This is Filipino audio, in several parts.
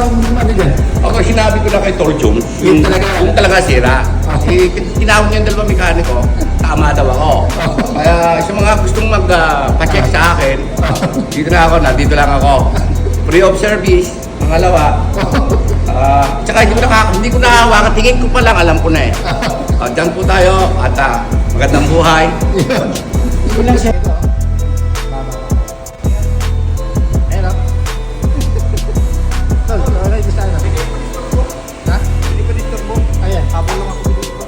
ang ano dyan? Ako sinabi ko na kay Tol Jones, Yun talaga. yung talaga sira. Tinawag niya yung dalawang mekaniko, tama daw ako. Kaya sa mga gustong mag-check sa akin, dito na ako, dito lang ako. Free of service, pangalawa. Tsaka hindi ko nahawakan, tingin ko pa lang, alam ko na eh. Diyan po tayo at magandang buhay. Yun lang siya. Ayan o. Tol, wala ito sana. Ha? Hindi pa dito po. Ayan, habol lang ako dito.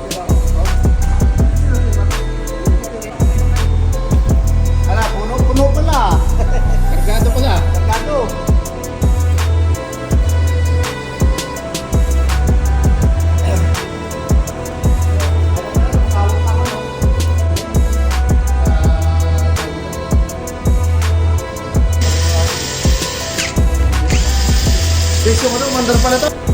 Ala, puno pala. Kargado pala. Kargado. Guys, yung ano, mandar pala to.